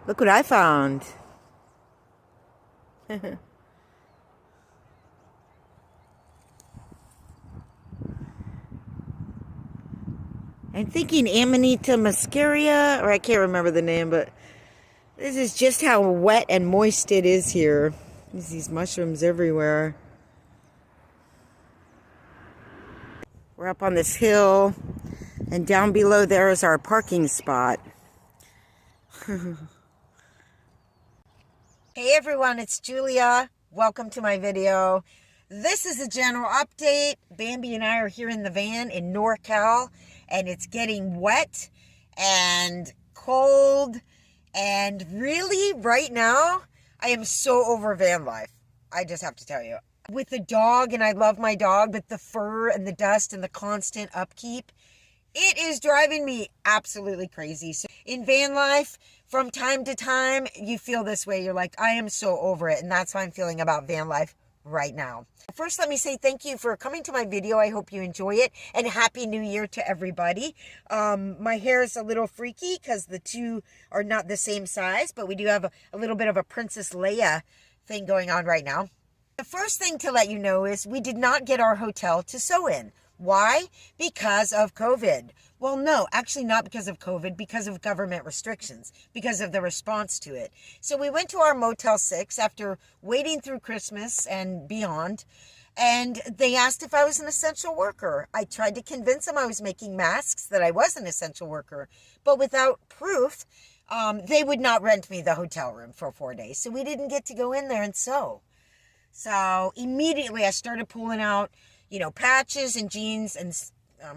Look what I found. I'm thinking Amanita muscaria, or I can't remember the name, but this is just how wet and moist it is here. There's these mushrooms everywhere. We're up on this hill, and down below there is our parking spot. Hey everyone, it's Julia. Welcome to my video. This is a general update. Bambi and I are here in the van in NorCal, and it's getting wet and cold. And really, right now, I am so over van life. I just have to tell you. With the dog, and I love my dog, but the fur and the dust and the constant upkeep, it is driving me absolutely crazy. So in van life, from time to time, you feel this way. You're like, I am so over it. And that's how I'm feeling about van life right now. First, let me say thank you for coming to my video. I hope you enjoy it, and Happy New Year to everybody. My hair is a little freaky because the two are not the same size, but we do have a little bit of a Princess Leia thing going on right now. The first thing to let you know is we did not get our hotel to sew in. Why? Because of COVID. Well, no, actually not because of COVID, because of government restrictions, because of the response to it. So we went to our Motel 6 after waiting through Christmas and beyond, and they asked if I was an essential worker. I tried to convince them I was making masks, that I was an essential worker, but without proof, they would not rent me the hotel room for 4 days. So we didn't get to go in there and sew. So immediately I started pulling out, patches and jeans and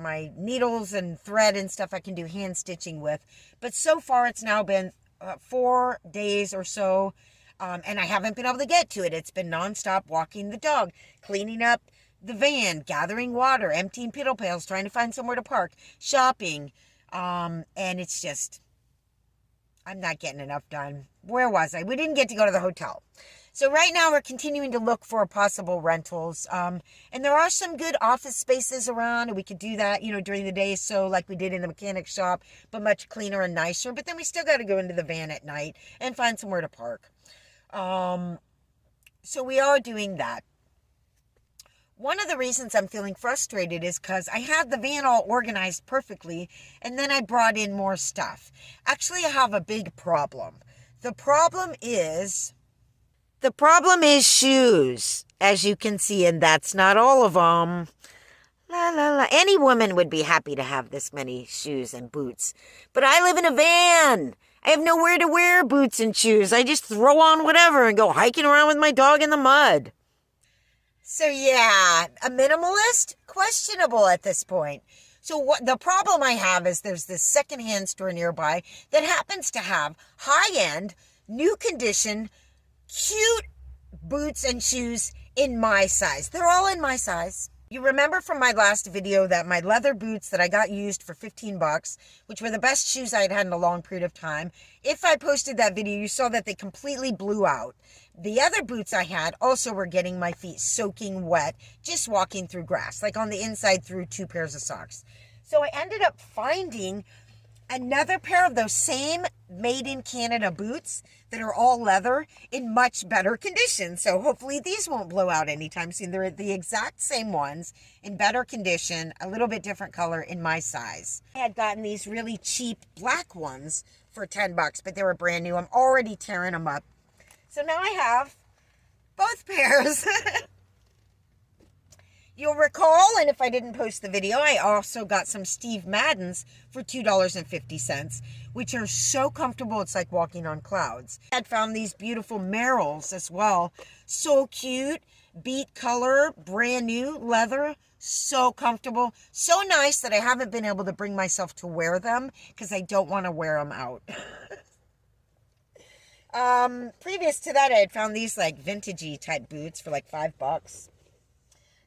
my needles and thread and stuff I can do hand stitching with. But so far it's now been 4 days or so, and I haven't been able to get to it. It's been nonstop walking the dog, cleaning up the van, gathering water, emptying piddle pails, trying to find somewhere to park, shopping, and it's just, I'm not getting enough done. Where was I? We didn't get to go to the hotel. So right now we're continuing to look for possible rentals. And there are some good office spaces around, and we could do that, during the day. So like we did in the mechanic shop, but much cleaner and nicer. But then we still got to go into the van at night and find somewhere to park. So we are doing that. One of the reasons I'm feeling frustrated is because I had the van all organized perfectly, and then I brought in more stuff. Actually, I have a big problem. The problem is shoes, as you can see, and that's not all of them. La, la, la. Any woman would be happy to have this many shoes and boots. But I live in a van. I have nowhere to wear boots and shoes. I just throw on whatever and go hiking around with my dog in the mud. So yeah, a minimalist? Questionable at this point. So what the problem I have is there's this secondhand store nearby that happens to have high-end, new condition, cute boots and shoes in my size. They're all in my size. You remember from my last video that my leather boots that I got used for 15 bucks, which were the best shoes I had had in a long period of time. If I posted that video, you saw that they completely blew out. The other boots I had also were getting my feet soaking wet, just walking through grass, like on the inside through 2 pairs of socks. So I ended up finding another pair of those same made in Canada boots that are all leather in much better condition. So hopefully these won't blow out anytime soon. They're the exact same ones in better condition, a little bit different color in my size. I had gotten these really cheap black ones for 10 bucks, but they were brand new. I'm already tearing them up. So now I have both pairs. You'll recall, and if I didn't post the video, I also got some Steve Maddens for $2.50, which are so comfortable, it's like walking on clouds. I had found these beautiful Merrells as well. So cute, beet color, brand new, leather, so comfortable, so nice that I haven't been able to bring myself to wear them because I don't want to wear them out. Previous to that, I had found these like vintagey type boots for like $5.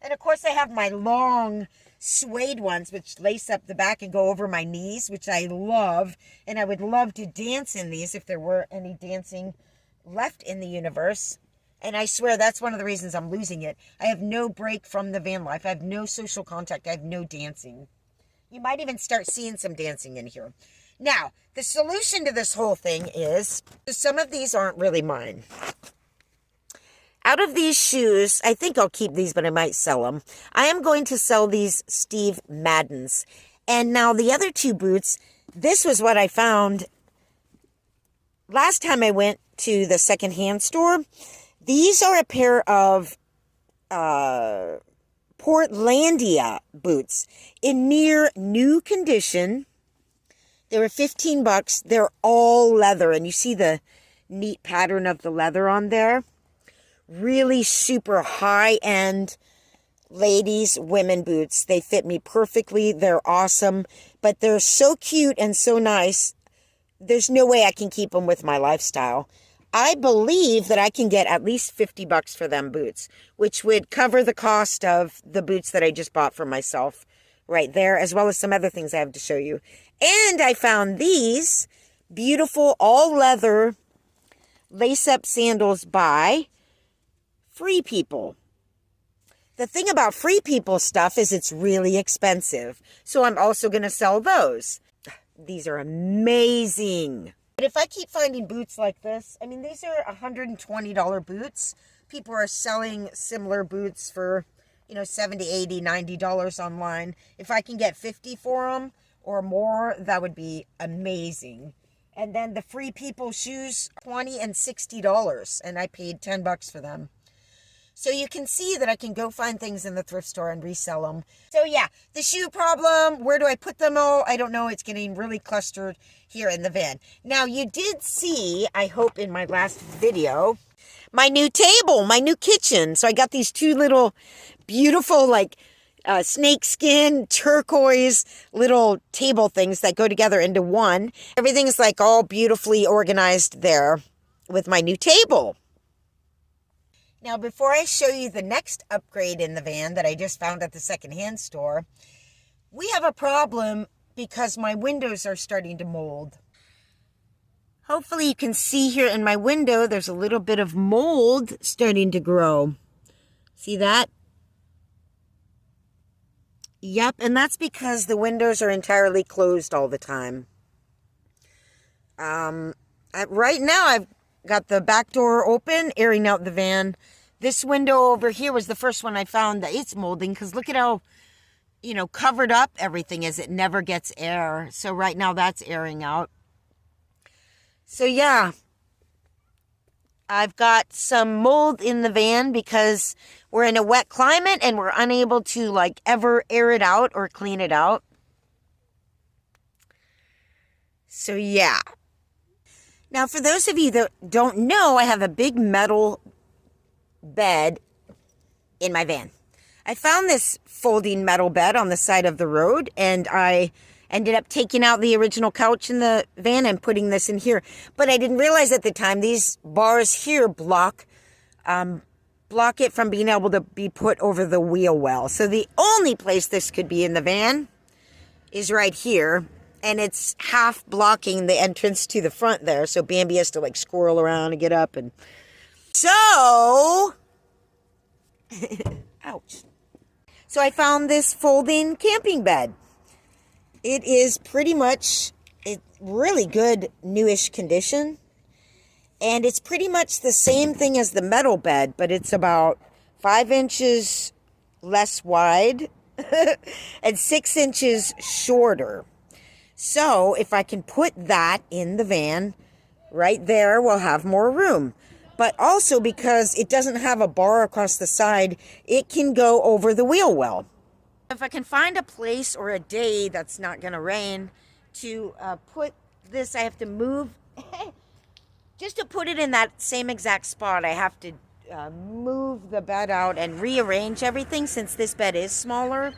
And of course I have my long suede ones, which lace up the back and go over my knees, which I love. And I would love to dance in these if there were any dancing left in the universe. And I swear that's one of the reasons I'm losing it. I have no break from the van life. I have no social contact. I have no dancing. You might even start seeing some dancing in here. Now, the solution to this whole thing is, some of these aren't really mine. Out of these shoes, I think I'll keep these, but I might sell them. I am going to sell these Steve Maddens. And now the other two boots, this was what I found last time I went to the secondhand store. These are a pair of Portlandia boots in near new condition. They were 15 bucks. They're all leather, and you see the neat pattern of the leather on there. Really super high-end ladies, women boots. They fit me perfectly. They're awesome, but they're so cute and so nice. There's no way I can keep them with my lifestyle. I believe that I can get at least 50 bucks for them boots, which would cover the cost of the boots that I just bought for myself right there, as well as some other things I have to show you. And I found these beautiful all leather lace-up sandals by Free People. The thing about Free People stuff is it's really expensive. So I'm also going to sell those. These are amazing. But if I keep finding boots like this, I mean, these are $120 boots. People are selling similar boots for, $70, $80, $90 online. If I can get 50 for them or more, that would be amazing. And then the Free People shoes, $20 and $60, and I paid 10 bucks for them. So you can see that I can go find things in the thrift store and resell them. So yeah, the shoe problem, where do I put them all? I don't know. It's getting really clustered here in the van. Now you did see, I hope in my last video, my new table, my new kitchen. So I got these two little beautiful snakeskin, turquoise little table things that go together into one. Everything's like all beautifully organized there with my new table. Now, before I show you the next upgrade in the van that I just found at the secondhand store, we have a problem because my windows are starting to mold. Hopefully you can see here in my window, there's a little bit of mold starting to grow. See that? Yep, and that's because the windows are entirely closed all the time. Right now, I've got the back door open, airing out the van. This window over here was the first one I found that it's molding, because look at how, covered up everything is. It never gets air. So right now that's airing out. So yeah, I've got some mold in the van because we're in a wet climate and we're unable to ever air it out or clean it out. So yeah. Now, for those of you that don't know, I have a big metal bed in my van. I found this folding metal bed on the side of the road, and I ended up taking out the original couch in the van and putting this in here. But I didn't realize at the time these bars here block it from being able to be put over the wheel well. So the only place this could be in the van is right here. And it's half blocking the entrance to the front there. So Bambi has to squirrel around and get up. And so, ouch. So I found this folding camping bed. It is pretty much really good newish condition. And it's pretty much the same thing as the metal bed, but it's about 5 inches less wide and 6 inches shorter. So if I can put that in the van, right there, we'll have more room. But also because it doesn't have a bar across the side, it can go over the wheel well. If I can find a place or a day that's not going to rain to put this, I have to move. Just to put it in that same exact spot, I have to move the bed out and rearrange everything since this bed is smaller.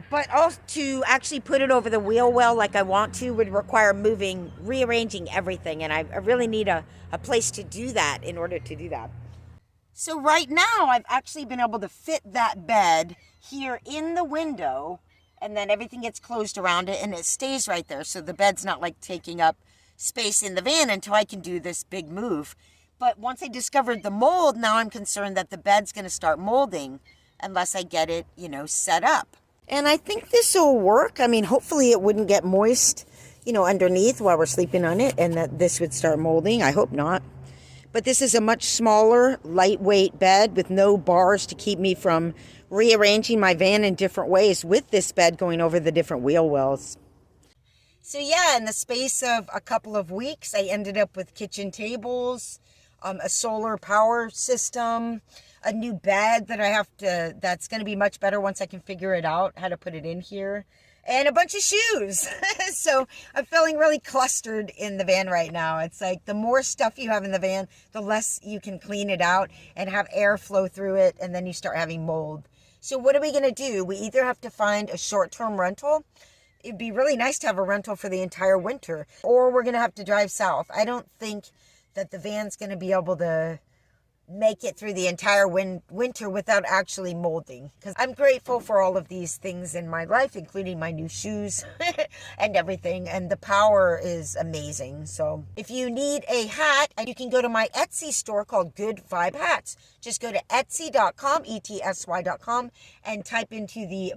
But also to actually put it over the wheel well like I want to would require rearranging everything. And I really need a place to do that in order to do that. So right now I've actually been able to fit that bed here in the window, and then everything gets closed around it and it stays right there. So the bed's not taking up space in the van until I can do this big move. But once I discovered the mold, now I'm concerned that the bed's going to start molding unless I get it, set up. And I think this will work. I mean, hopefully it wouldn't get moist, you know, underneath while we're sleeping on it, and that this would start molding. I hope not. But this is a much smaller, lightweight bed with no bars to keep me from rearranging my van in different ways with this bed going over the different wheel wells. So yeah, in the space of a couple of weeks, I ended up with kitchen tables, a solar power system, a new bed that that's going to be much better once I can figure it out, how to put it in here, and a bunch of shoes. So I'm feeling really clustered in the van right now. It's like the more stuff you have in the van, the less you can clean it out and have air flow through it, and then you start having mold. So what are we going to do? We either have to find a short-term rental. It'd be really nice to have a rental for the entire winter, or we're going to have to drive south. I don't think that the van's going to be able to make it through the entire winter without actually molding, because I'm grateful for all of these things in my life, including my new shoes and everything, and the power is amazing. So if you need a hat, you can go to my Etsy store called Good Vibe Hats. Just go to etsy.com, etsy.com, and type into the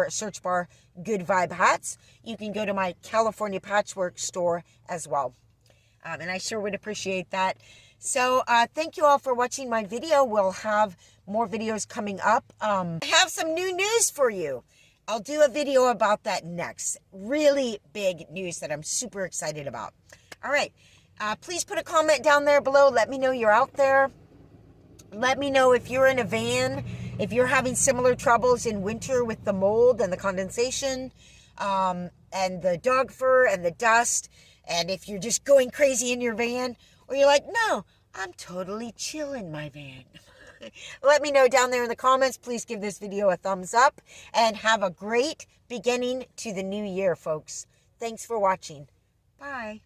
search bar Good Vibe Hats. You can go to my California patchwork store as well, and I sure would appreciate that. So thank you all for watching my video. We'll have more videos coming up. I have some new news for you. I'll do a video about that next. Really big news that I'm super excited about. All right. Please put a comment down there below. Let me know you're out there. Let me know if you're in a van, if you're having similar troubles in winter with the mold and the condensation, and the dog fur and the dust, and if you're just going crazy in your van, or you're like, no, I'm totally chill in my van. Let me know down there in the comments. Please give this video a thumbs up, and have a great beginning to the new year, folks. Thanks for watching. Bye.